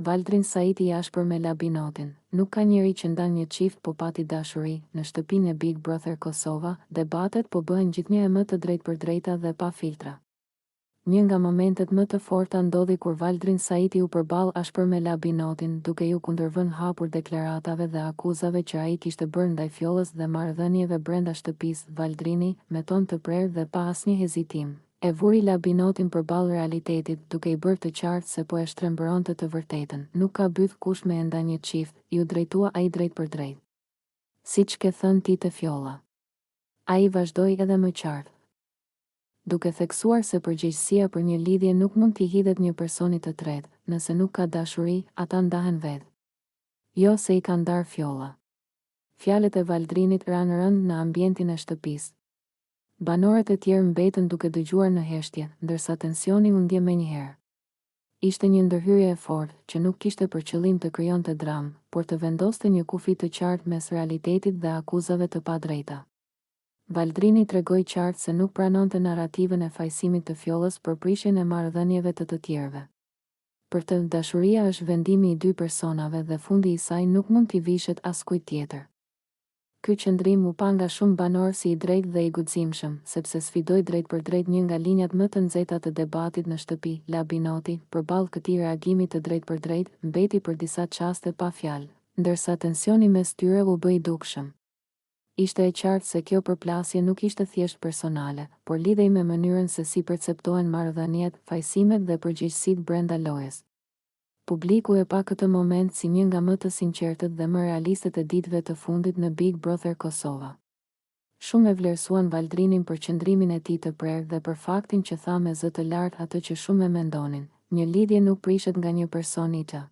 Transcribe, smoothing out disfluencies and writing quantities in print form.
Valdrin Saiti i ashpër me Labinotin. Nuk ka njeri që ndan një çift po pati dashuri. Në shtëpinë e Big Brother Kosova, debatet po bëhen gjithnjë e më të drejtpërdrejta dhe pa filtra. Një nga momentet më të forta ndodhi kur Valdrin Saiti u përball ashpër me Labinotin, duke ju kundërvënë hapur deklaratave dhe akuzave që ai kishte bërë ndaj Fjollës dhe marrëdhënieve brenda shtëpisë. Valdrini, me ton të prerë dhe pa asnjë hezitim, e vuri Labinotin përballë realitetit, duke i bërë të qartë se po e shtrembëronte të vërtetën. Nuk ka byth kush me nda një çift, ju drejtua ai drejt për drejt. Siç ke thënë ti te Fjolla. Ai vazhdoi edhe më qartë, duke theksuar se përgjegjësia për një lidhje nuk mund t'i hidhet një personi të tretë. Nëse nuk ka dashuri, ata ndahen vetë. Jo se i ka ndarë Fjolla. Fjalët e Valdrinit ranë rënd në ambientin e shtëpisë. Banorët e tjerë mbetën duke dëgjuar në heshtje, ndërsa tensioni u ndje menjëherë. Ishte një ndërhyrje e fortë që nuk kishte për qëllim të krijonte dramë, por të vendoste një kufi të qartë mes realitetit dhe akuzave të padrejta. Valdrini tregoi qartë se nuk pranonte narrativën e fajsimit të Fjollës për prishjen e marrëdhënieve të tjerëve. Për të, dashuria është vendimi i dy personave dhe fundi i saj nuk mund t'i vishet askujt tjetër. Ky qëndrim u pa nga shumë banorë si i drejtë dhe i guximshëm, sepse sfidoi drejt për drejt një nga linjat më të nxehta të debatit në shtëpi. Labinoti, përballë këtij reagimi të drejt për drejt, mbeti për disa çaste pa fjalë, ndërsa tensioni mes tyre u bë i dukshëm. Ishte e qartë se kjo përplasje nuk ishte thjesht personale, por lidhej me mënyrën se si perceptohen marrëdhëniet, fajsimet dhe përgjegjësitë brenda lojës. Publiku e pa këtë moment si një nga më të sinqertët dhe më realistët e ditëve të fundit në Big Brother Kosova. Shumë e vlerësuan Valdrinin për qëndrimin e tij të prerë dhe për faktin që tha me zë të lartë atë që shumë e mendonin: një lidhje nuk prishet nga një person i të